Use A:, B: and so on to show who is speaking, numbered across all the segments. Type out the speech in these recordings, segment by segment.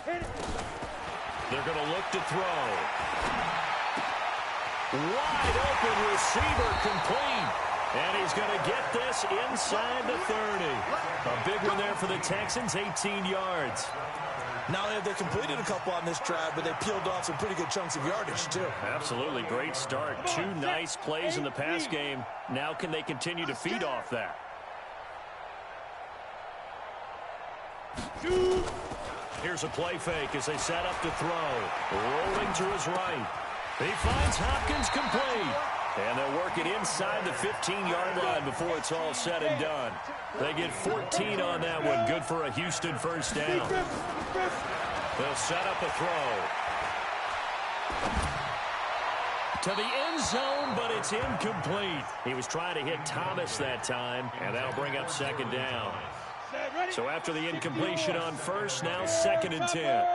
A: They're going to look to throw. Wide open receiver complete. And he's going to get this inside the 30. A big one there for the Texans, 18 yards.
B: Not only have they completed a couple on this drive, but they peeled off some pretty good chunks of yardage, too.
A: Absolutely. Great start. 2 nice plays in the pass game. Now can they continue to feed off that? Here's a play fake as they set up to throw. Rolling to his right. He finds Hopkins complete. And they'll work it inside the 15-yard line before it's all said and done. They get 14 on that one. Good for a Houston first down. They'll set up a throw. To the end zone, but it's incomplete. He was trying to hit Thomas that time, and that'll bring up second down. So after the incompletion on first, now 2nd and 10.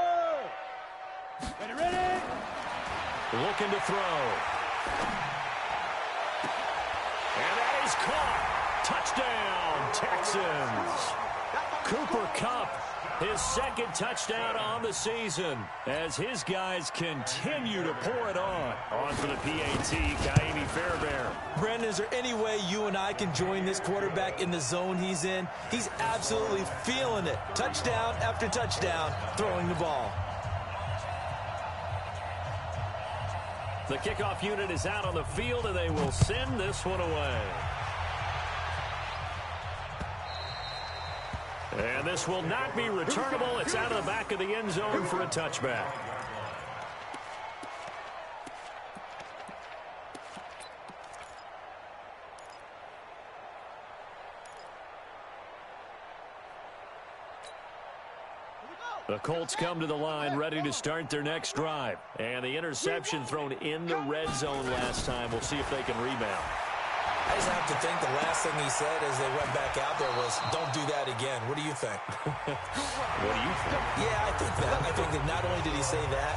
A: Looking to throw. And that is caught. Touchdown, Texans. Cooper Kupp, his 2nd touchdown on the season as his guys continue to pour it on. On for the PAT, Kaimi Fairbairn.
B: Brandon, is there any way you and I can join this quarterback in the zone he's in? He's absolutely feeling it. Touchdown after touchdown, throwing the ball.
A: The kickoff unit is out on the field, and they will send this one away. And this will not be returnable. It's out of the back of the end zone for a touchback. The Colts come to the line ready to start their next drive. And the interception thrown in the red zone last time. We'll see if they can rebound.
B: I just have to think the last thing he said as they went back out there was, don't do that again. What do you think?
A: What do you think?
B: Yeah, I think that. I think that not only did he say that,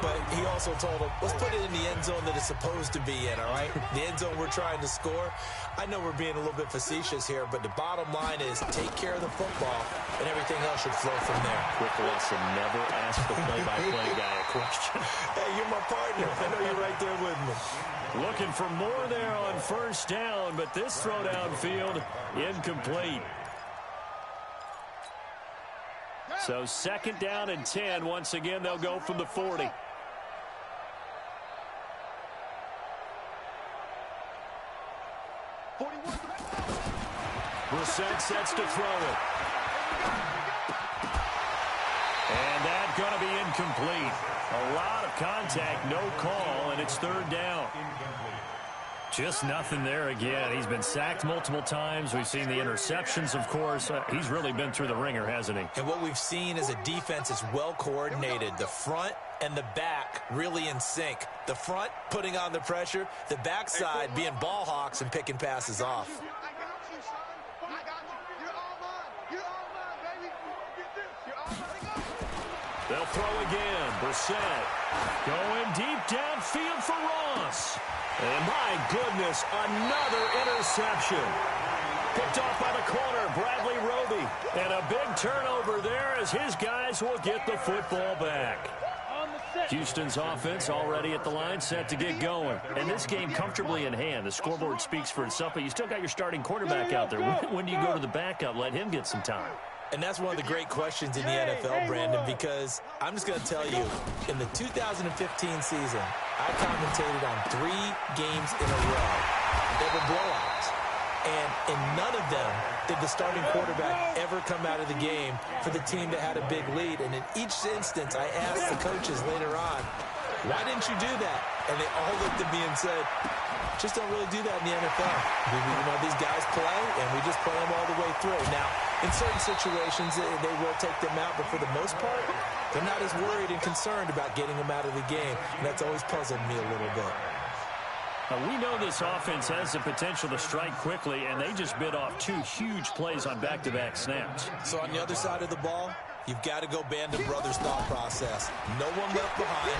B: but he also told him, let's put it in the end zone that it's supposed to be in, all right? The end zone we're trying to score. I know we're being a little bit facetious here, but the bottom line is take care of the football, and everything else should flow from there.
A: Quick lesson, never ask the play-by-play guy a question.
B: Hey, you're my partner. I know you're right there with me.
A: Looking for more there on first down, but this throw downfield, incomplete. So 2nd down and 10. Once again, they'll go from the 40. Brissett sets to throw it. And that's going to be incomplete. A lot of contact, no call, and it's 3rd down. Just nothing there again. He's been sacked multiple times. We've seen the interceptions, of course. He's really been through the ringer, hasn't he?
B: And what we've seen is a defense is well coordinated. The front and the back really in sync. The front putting on the pressure. The backside being ball hawks and picking passes off.
A: They'll throw again. Brissett going deep downfield for Ross. And my goodness, another interception. Picked off by the corner, Bradley Roby. And a big turnover there as his guys will get the football back. Houston's offense already at the line, set to get going. And this game comfortably in hand. The scoreboard speaks for itself, but you still got your starting quarterback out there. When do you go to the backup? Let him get some time.
B: And that's one of the great questions in the NFL, Brandon, because I'm just going to tell you, in the 2015 season, I commentated on 3 games in a row. They were blowouts. And in none of them did the starting quarterback ever come out of the game for the team that had a big lead. And in each instance, I asked the coaches later on, why didn't you do that? And they all looked at me and said, just don't really do that in the NFL. You know, these guys play, and we just play them all the way through. Now, in certain situations, they will take them out, but for the most part, they're not as worried and concerned about getting them out of the game, and that's always puzzled me a little bit.
A: We know this offense has the potential to strike quickly, and they just bit off 2 huge plays on back-to-back snaps.
B: So on the other side of the ball, you've got to go Band of Brothers thought process. No one left behind,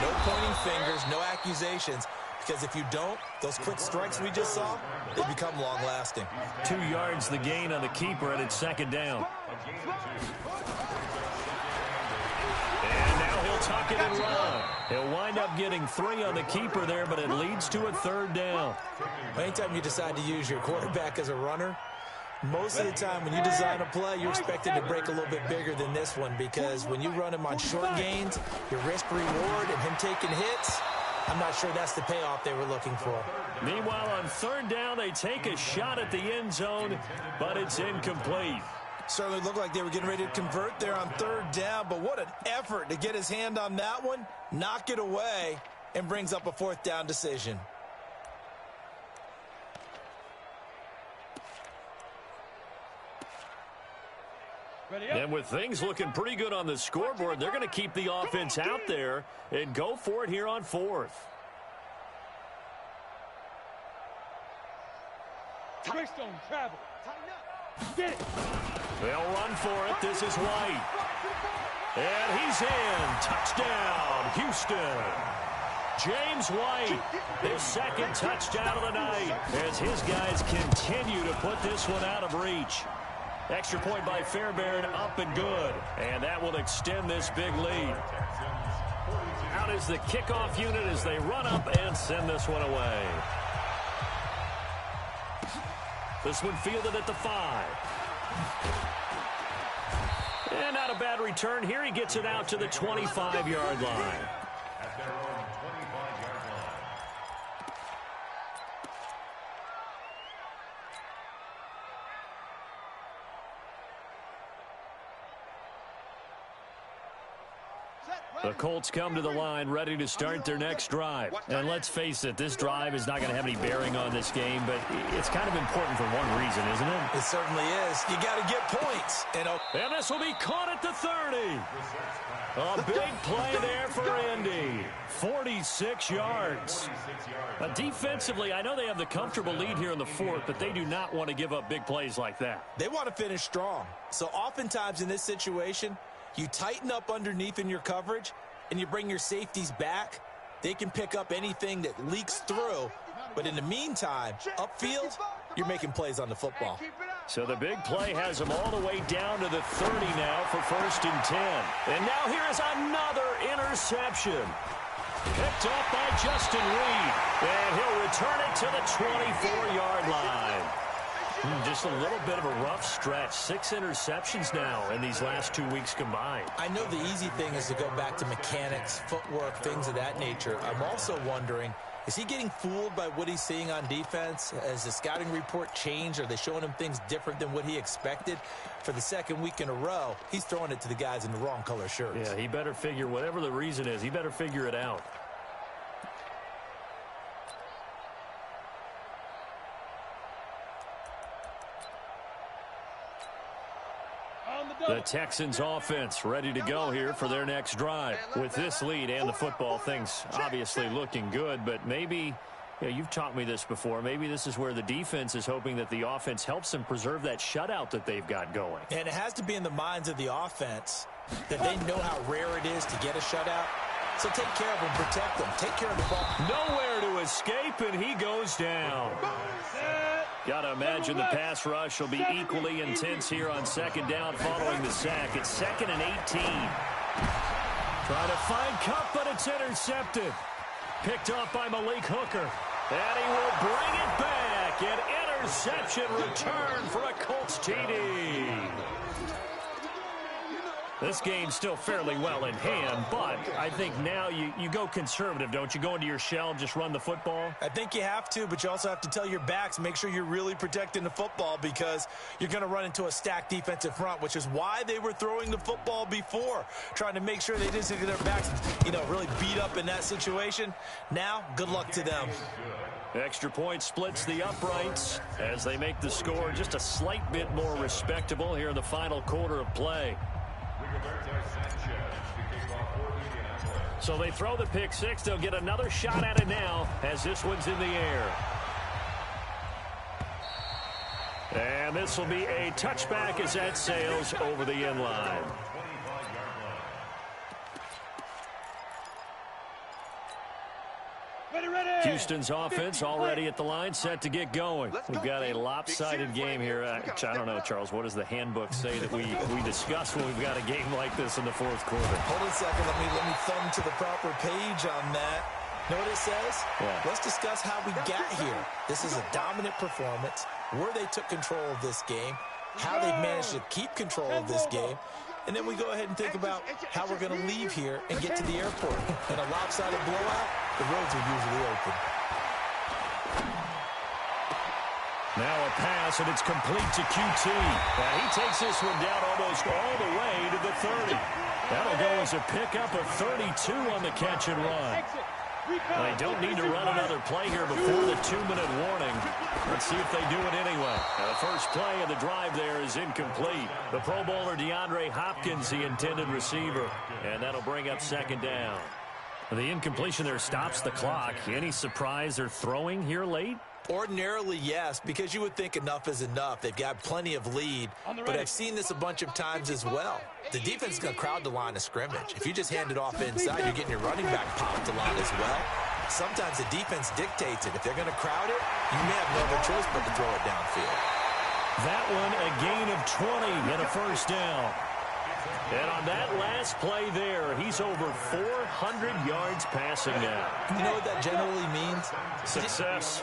B: no pointing fingers, no accusations. Because if you don't, those quick strikes we just saw, they become long-lasting.
A: 2 yards the gain on the keeper, and it's 2nd down. tuck it and run. He'll wind up getting 3 on the keeper there, but it leads to a 3rd down.
B: Anytime you decide to use your quarterback as a runner, most of the time when you design a play, you're expected to break a little bit bigger than this one, because when you run him on short gains, your risk-reward and him taking hits, I'm not sure that's the payoff they were looking for.
A: Meanwhile, on 3rd down, they take a shot at the end zone, but it's incomplete.
B: Certainly looked like they were getting ready to convert there on 3rd down, but what an effort to get his hand on that one, knock it away, and brings up a 4th down decision.
A: And with things looking pretty good on the scoreboard, they're going to keep the offense out there and go for it here on 4th.
C: Twist on travel. Get it.
A: They'll run for it. This is White. And he's in. Touchdown, Houston. James White, his 2nd touchdown of the night, as his guys continue to put this one out of reach. Extra point by Fairbairn, up and good. And that will extend this big lead. Out is the kickoff unit as they run up and send this one away. This one fielded at the 5. And not a bad return here. He gets it out to the 25-yard line. The Colts come to the line ready to start their next drive. And let's face it, this drive is not going to have any bearing on this game, but it's kind of important for one reason, isn't it?
B: It certainly is. You got to get points.
A: And this will be caught at the 30. A big play there for Indy. 46 yards. Defensively, I know they have the comfortable lead here in the 4th, but they do not want to give up big plays like that.
B: They want to finish strong. So oftentimes in this situation, you tighten up underneath in your coverage, and you bring your safeties back. They can pick up anything that leaks through. But in the meantime, upfield, you're making plays on the football.
A: So the big play has them all the way down to the 30 now for 1st and 10. And now here is another interception. Picked up by Justin Reed. And he'll return it to the 24-yard line. Just a little bit of a rough stretch. 6 interceptions now in these last 2 weeks combined.
B: I know the easy thing is to go back to mechanics, footwork, things of that nature. I'm also wondering, is he getting fooled by what he's seeing on defense? Has the scouting report changed? Are they showing him things different than what he expected? For the 2nd week in a row, he's throwing it to the guys in the wrong color shirts.
A: Yeah, he better figure, whatever the reason is, he better figure it out. The Texans offense ready to go here for their next drive. With this lead and the football, things obviously looking good, but maybe, you've taught me this before, maybe this is where the defense is hoping that the offense helps them preserve that shutout that they've got going.
B: And it has to be in the minds of the offense that they know how rare it is to get a shutout. So take care of them, protect them, take care of the ball.
A: Nowhere to escape, and he goes down. Got to imagine the pass rush will be equally intense here on 2nd down following the sack. It's 2nd and 18. Trying to find Cup, but it's intercepted. Picked off by Malik Hooker. And he will bring it back. An interception return for a Colts TD. This game's still fairly well in hand, but I think now you go conservative, don't you? Go into your shell, just run the football?
B: I think you have to, but you also have to tell your backs, make sure you're really protecting the football, because you're going to run into a stacked defensive front, which is why they were throwing the football before, trying to make sure they didn't get their backs, really beat up in that situation. Now, good luck to them.
A: Extra point splits the uprights as they make the score just a slight bit more respectable here in the final quarter of play. So they throw the pick 6. They'll get another shot at it now as this one's in the air. And this will be a touchback as that sails over the end line. Houston's offense already at the line, set to get going. We've got a lopsided game here. I don't know, Charles, what does the handbook say that we discuss when we've got a game like this in the fourth quarter?
B: Hold on a second. Let me thumb to the proper page on that. Know what it says?
A: Yeah.
B: Let's discuss how we got here. This is a dominant performance, where they took control of this game, how they've managed to keep control of this game, and then we go ahead and think about how we're going to leave here and get to the airport. In a lopsided blowout, the roads are usually open.
A: Now a pass, and it's complete to QT. He takes this one down almost all the way to the 30. That'll go as a pickup of 32 on the catch and run. They don't need to run another play here before the 2-minute warning. Let's see if they do it anyway. The first play of the drive there is incomplete. The Pro Bowler DeAndre Hopkins, the intended receiver. And that'll bring up second down. The incompletion there stops the clock. Any surprise they're throwing here late?
B: Ordinarily, yes, because you would think enough is enough. They've got plenty of lead, but I've seen this a bunch of times as well. The defense is going to crowd the line of scrimmage. If you just hand it off inside, you're getting your running back popped a lot as well. Sometimes the defense dictates it. If they're going to crowd it, you may have no other choice but to throw it downfield.
A: That one, a gain of 20 and a first down. And on that last play there, he's over 400 yards passing now.
B: You know what that generally means?
A: Success.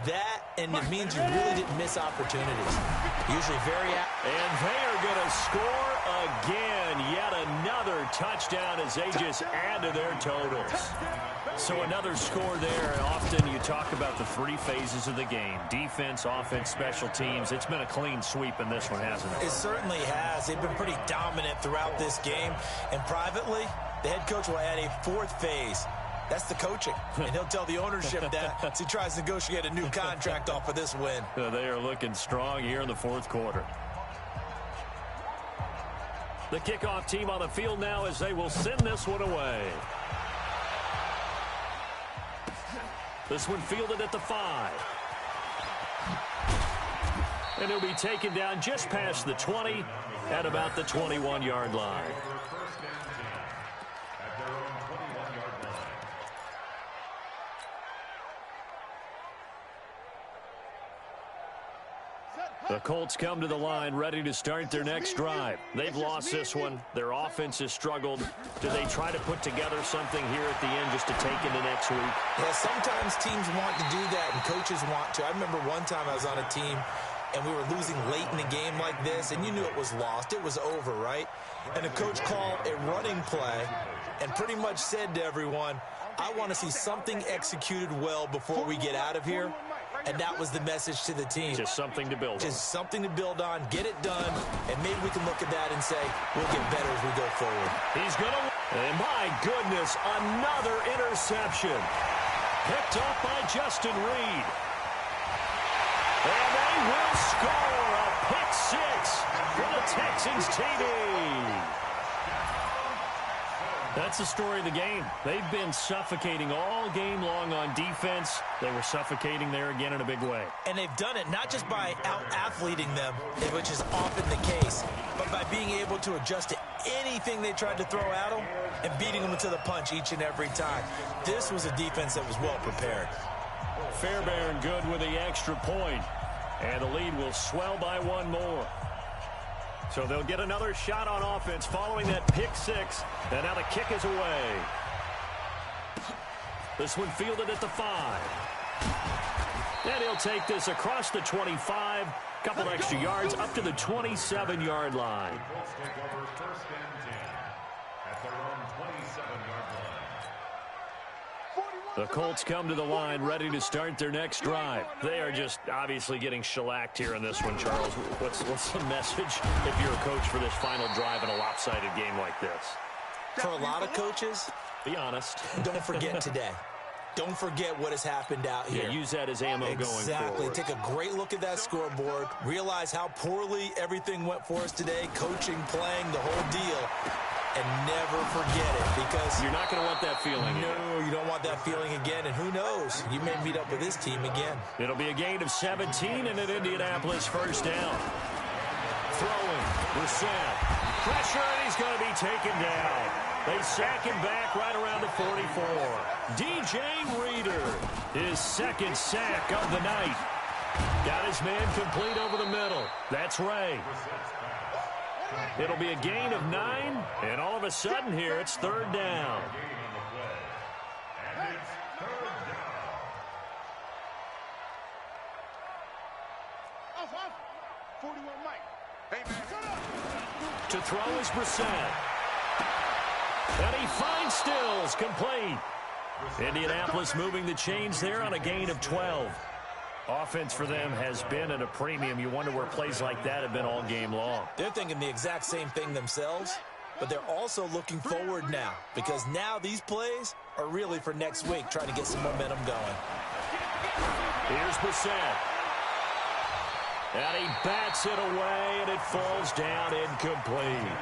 B: That, and it means you really didn't miss opportunities. Usually very...
A: And they are going to score again. Yet another touchdown as they just add to their totals. So another score there. Often you talk about the three phases of the game. Defense, offense, special teams. It's been a clean sweep in this one, hasn't it?
B: It certainly has. They've been pretty dominant throughout this game. And privately, the head coach will add a fourth phase. That's the coaching. And he'll tell the ownership that as he tries to negotiate a new contract off of this win.
A: They are looking strong here in the fourth quarter. The kickoff team on the field now as they will send this one away. This one fielded at the 5. And he'll be taken down just past the 20 at about the 21-yard line. The Colts come to the line ready to start their next drive. They've lost this one. Their offense has struggled. Do they try to put together something here at the end just to take into next week?
B: Yeah, sometimes teams want to do that and coaches want to. I remember one time I was on a team and we were losing late in a game like this, and you knew it was lost. It was over, right? And the coach called a running play and pretty much said to everyone, I want to see something executed well before we get out of here. And that was the message to the team.
A: Just something to build on.
B: Just something to build on, get it done, and maybe we can look at that and say, we'll get better as we go forward.
A: He's going to... And my goodness, another interception. Picked up by Justin Reed. And they will score a pick six for the Texans TV. That's the story of the game. They've been suffocating all game long on defense. They were suffocating there again in a big way.
B: And they've done it not just by out-athleting them, which is often the case, but by being able to adjust to anything they tried to throw at them and beating them to the punch each and every time. This was a defense that was well prepared.
A: Fairbairn good with the extra point. And the lead will swell by one more. So they'll get another shot on offense following that pick six. And now the kick is away. This one fielded at the 5. And he'll take this across the 25. Couple extra yards up to the 27-yard line. The Colts come to the line ready to start their next drive. They are just obviously getting shellacked here in this one, Charles. What's the message if you're a coach for this final drive in a lopsided game like this?
B: For a lot of coaches,
A: be honest.
B: Don't forget today. Don't forget what has happened out here.
A: Yeah, use that as ammo going forward.
B: Exactly. Take a great look at that scoreboard. Realize how poorly everything went for us today. Coaching, playing, the whole deal. And never forget it, because
A: you're not going to want that feeling again.
B: No, you don't want that feeling again, and who knows? You may meet up with this team again.
A: It'll be a gain of 17 and an Indianapolis first down. Throwing, Brissett. Pressure, and he's going to be taken down. They sack him back right around the 44. DJ Reader, his second sack of the night. Got his man complete over the middle. That's Ray. It'll be a gain of 9, and all of a sudden here, it's third down. To throw is Brissett. And he finds Stills, complete. Indianapolis moving the chains there on a gain of 12. Offense for them has been at a premium. You wonder where plays like that have been all game long.
B: They're thinking the exact same thing themselves, but they're also looking forward now because now these plays are really for next week, trying to get some momentum going.
A: Here's Brissett. And he bats it away, and it falls down incomplete.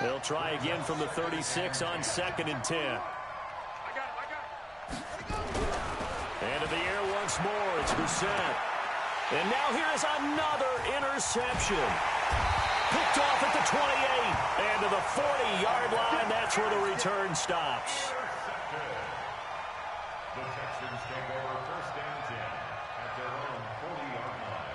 A: They'll try again from the 36 on 2nd and 10. And in the air once more, it's Brissett. And now here's another interception. Picked off at the 28. And to the 40-yard line, that's where the return stops.
D: The Texans take over 1st and 10 at their own 40-yard line.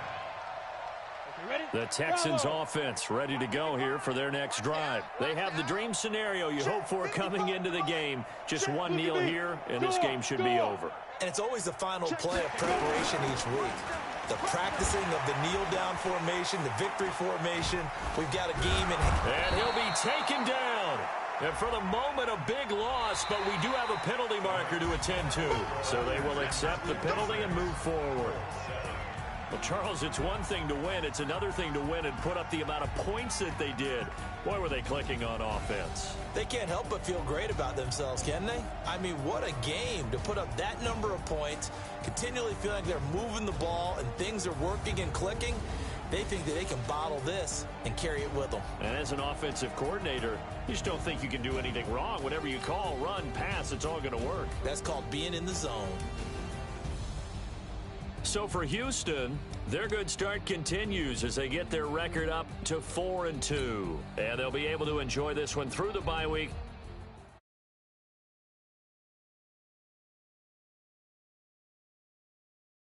C: Ready?
A: The Texans offense ready to go here for their next drive. They have the dream scenario you hope for coming into the game. Just one kneel here, and this game should be over.
B: And it's always the final play of preparation each week. The practicing of the kneel-down formation, the victory formation. We've got a game in hand.
A: And he'll be taken down. And for the moment, a big loss, but we do have a penalty marker to attend to. So they will accept the penalty and move forward. Well, Charles, it's one thing to win. It's another thing to win and put up the amount of points that they did. Boy, were they clicking on offense.
B: They can't help but feel great about themselves, can they? I mean, what a game to put up that number of points, continually feeling like they're moving the ball and things are working and clicking. They think that they can bottle this and carry it with them.
A: And as an offensive coordinator, you just don't think you can do anything wrong. Whatever you call, run, pass, it's all going to work.
B: That's called being in the zone.
A: So for Houston, their good start continues as they get their record up to 4-2. And they'll be able to enjoy this one through the bye week